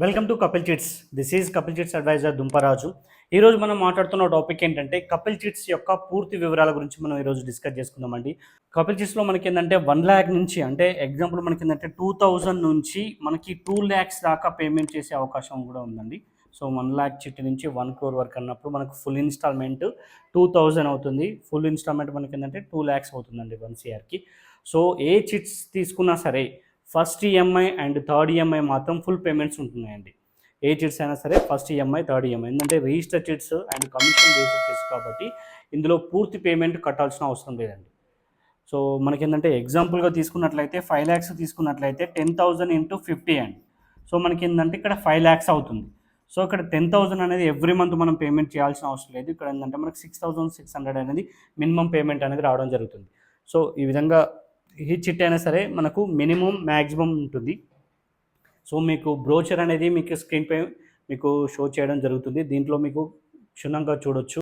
Welcome to Kapil chits. This is Kapil chits advisor Dumparaju. ఈరోజు మనం మాట్లాడుతున్న టాపిక్ ఏంటంటే కపిల్ చిట్స్ యొక్క పూర్తి వివరాల గురించి మనం ఈరోజు డిస్కస్ చేసుకుందామండి. కపిల్ చిట్స్లో మనకి ఏంటంటే 1,00,000 నుంచి, అంటే ఎగ్జాంపుల్ మనకి ఏంటంటే 2,000 నుంచి మనకి 2,00,000 దాకా పేమెంట్ చేసే అవకాశం కూడా ఉందండి. సో 1,00,000 చిట్ నుంచి 1 crore వరకు అన్నప్పుడు మనకు ఫుల్ ఇన్స్టాల్మెంట్ 2,000 అవుతుంది. ఫుల్ ఇన్స్టాల్మెంట్ మనకి ఏంటంటే 2,00,000 అవుతుందండి 1 CRకి. సో ఏ చిట్స్ తీసుకున్నా సరే first EMI and third EMI మాత్రం ఫుల్ పేమెంట్స్ ఉంటున్నాయండి. ఏ చిట్స్ అయినా సరే ఫస్ట్ ఈఎంఐ, థర్డ్ ఈఎంఐ, ఎందుకంటే register chits and commission based chits కాబట్టి ఇందులో పూర్తి పేమెంట్ కట్టాల్సిన అవసరం లేదండి. సో మనకేంటంటే ఎగ్జాంపుల్గా తీసుకున్నట్లయితే 5,00,000 తీసుకున్నట్లయితే 10,000 ఇంటూ 50 అండి. సో మనకేంటంటే ఇక్కడ 5,00,000 అవుతుంది. సో ఇక్కడ 10,000 అనేది ఎవ్రీ మంత్ మనం పేమెంట్ చేయాల్సిన అవసరం లేదు. ఇక్కడ ఏంటంటే మనకు 6,600 అనేది మినిమం పేమెంట్ అనేది రావడం జరుగుతుంది. సో ఈ విధంగా ఈ చిట్ అయినా సరే మనకు మినిమం మ్యాక్సిమం ఉంటుంది. సో మీకు బ్రోచర్ అనేది మీకు స్క్రీన్పై మీకు షో చేయడం జరుగుతుంది. దీంట్లో మీకు క్షుణ్ణంగా చూడొచ్చు.